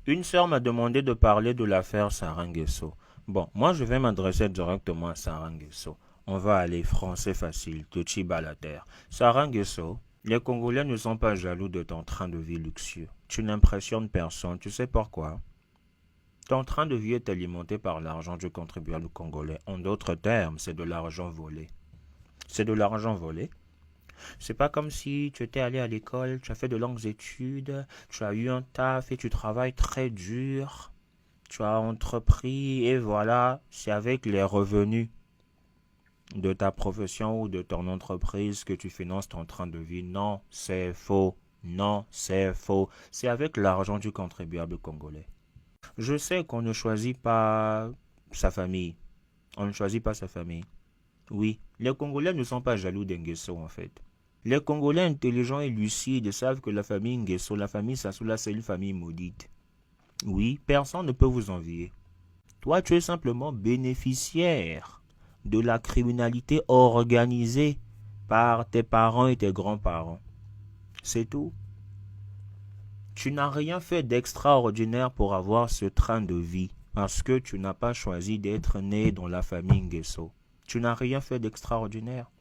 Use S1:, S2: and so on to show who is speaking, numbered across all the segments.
S1: Une sœur m'a demandé de parler de l'affaire Sarah Nguesso. Bon, moi je vais m'adresser directement à Sarah Nguesso. On va aller français facile, Tochi Balater. Sarah Nguesso, les Congolais ne sont pas jaloux de ton train de vie luxueux. Tu n'impressionnes personne, tu sais pourquoi? Ton train de vie est alimenté par l'argent du contribuable congolais. En d'autres termes, c'est de l'argent volé. C'est de l'argent volé. C'est pas comme si tu étais allé à l'école, tu as fait de longues études, tu as eu un taf et tu travailles très dur, tu as entrepris et voilà, c'est avec les revenus de ta profession ou de ton entreprise que tu finances ton train de vie. Non, c'est faux. Non, c'est faux. C'est avec l'argent du contribuable congolais. Je sais qu'on ne choisit pas sa famille. On ne choisit pas sa famille. Oui, les Congolais ne sont pas jaloux d'Enguesso en fait. Les Congolais intelligents et lucides savent que la famille Nguesso, la famille Sassoula, c'est une famille maudite. Oui, personne ne peut vous envier. Toi, tu es simplement bénéficiaire de la criminalité organisée par tes parents et tes grands-parents. C'est tout. Tu n'as rien fait d'extraordinaire pour avoir ce train de vie parce que tu n'as pas choisi d'être né dans la famille Nguesso. Tu n'as rien fait d'extraordinaire.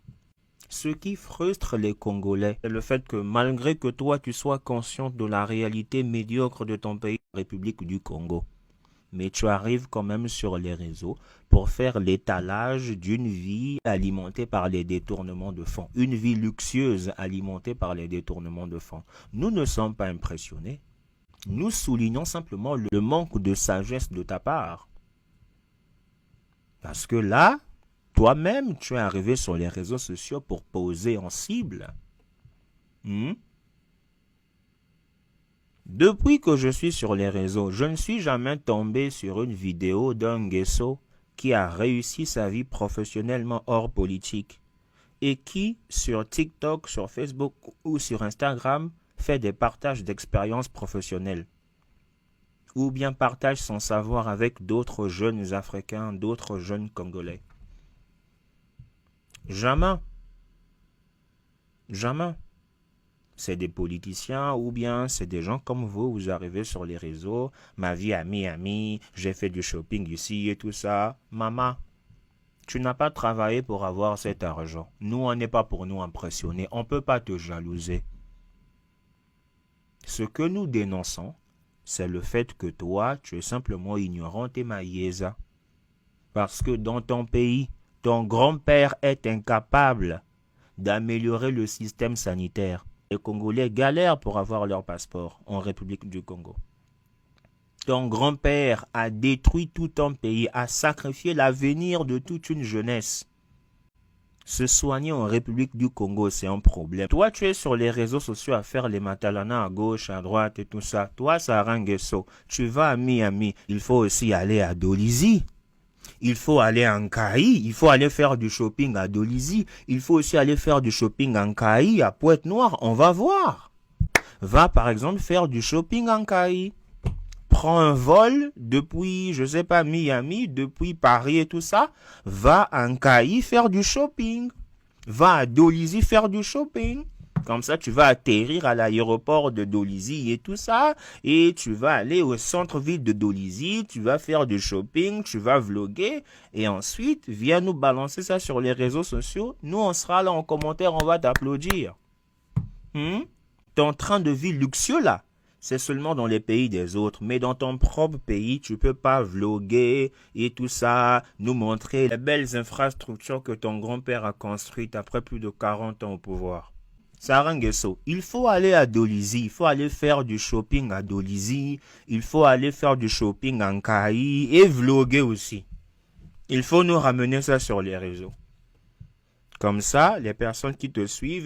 S1: Ce qui frustre les Congolais, c'est le fait que malgré que toi tu sois conscient de la réalité médiocre de ton pays, la République du Congo, mais tu arrives quand même sur les réseaux pour faire l'étalage d'une vie alimentée par les détournements de fonds, une vie luxueuse alimentée par les détournements de fonds. Nous ne sommes pas impressionnés. Nous soulignons simplement le manque de sagesse de ta part. Parce que là, toi-même, tu es arrivé sur les réseaux sociaux pour poser en cible. Hmm? Depuis que je suis sur les réseaux, je ne suis jamais tombé sur une vidéo d'un Nguesso qui a réussi sa vie professionnellement hors politique et qui, sur TikTok, sur Facebook ou sur Instagram, fait des partages d'expériences professionnelles ou bien partage son savoir avec d'autres jeunes Africains, d'autres jeunes Congolais. Jamais. Jamais. C'est des politiciens ou bien c'est des gens comme vous arrivez sur les réseaux, ma vie à Miami, j'ai fait du shopping ici et tout ça. Maman, tu n'as pas travaillé pour avoir cet argent. Nous, on n'est pas pour nous impressionner. On ne peut pas te jalouser. Ce que nous dénonçons, c'est le fait que toi, tu es simplement ignorant et maïeza. Parce que dans ton pays, ton grand-père est incapable d'améliorer le système sanitaire. Les Congolais galèrent pour avoir leur passeport en République du Congo. Ton grand-père a détruit tout un pays, a sacrifié l'avenir de toute une jeunesse. Se soigner en République du Congo, c'est un problème. Toi, tu es sur les réseaux sociaux à faire les matalana à gauche, à droite et tout ça. Toi, Sarah Nguesso, tu vas à Miami. Il faut aussi aller à Dolisie. Il faut aller en Kaï, il faut aller faire du shopping à Dolisie, il faut aussi aller faire du shopping en Kaï, à Pointe-Noire, on va voir. Va par exemple faire du shopping en Kaï. Prends un vol depuis, je sais pas, Miami, depuis Paris et tout ça. Va en Kaï faire du shopping. Va à Dolisie faire du shopping. Comme ça, tu vas atterrir à l'aéroport de Dolisie et tout ça. Et tu vas aller au centre-ville de Dolisie. Tu vas faire du shopping. Tu vas vlogger. Et ensuite, viens nous balancer ça sur les réseaux sociaux. Nous, on sera là en commentaire. On va t'applaudir. Ton train de vie luxueux, là, c'est seulement dans les pays des autres. Mais dans ton propre pays, tu peux pas vlogger et tout ça. Nous montrer les belles infrastructures que ton grand-père a construites après plus de 40 ans au pouvoir. Sarah Nguesso, il faut aller à Dolisie, il faut aller faire du shopping à Dolisie, il faut aller faire du shopping en Kaï et vlogger aussi. Il faut nous ramener ça sur les réseaux. Comme ça, les personnes qui te suivent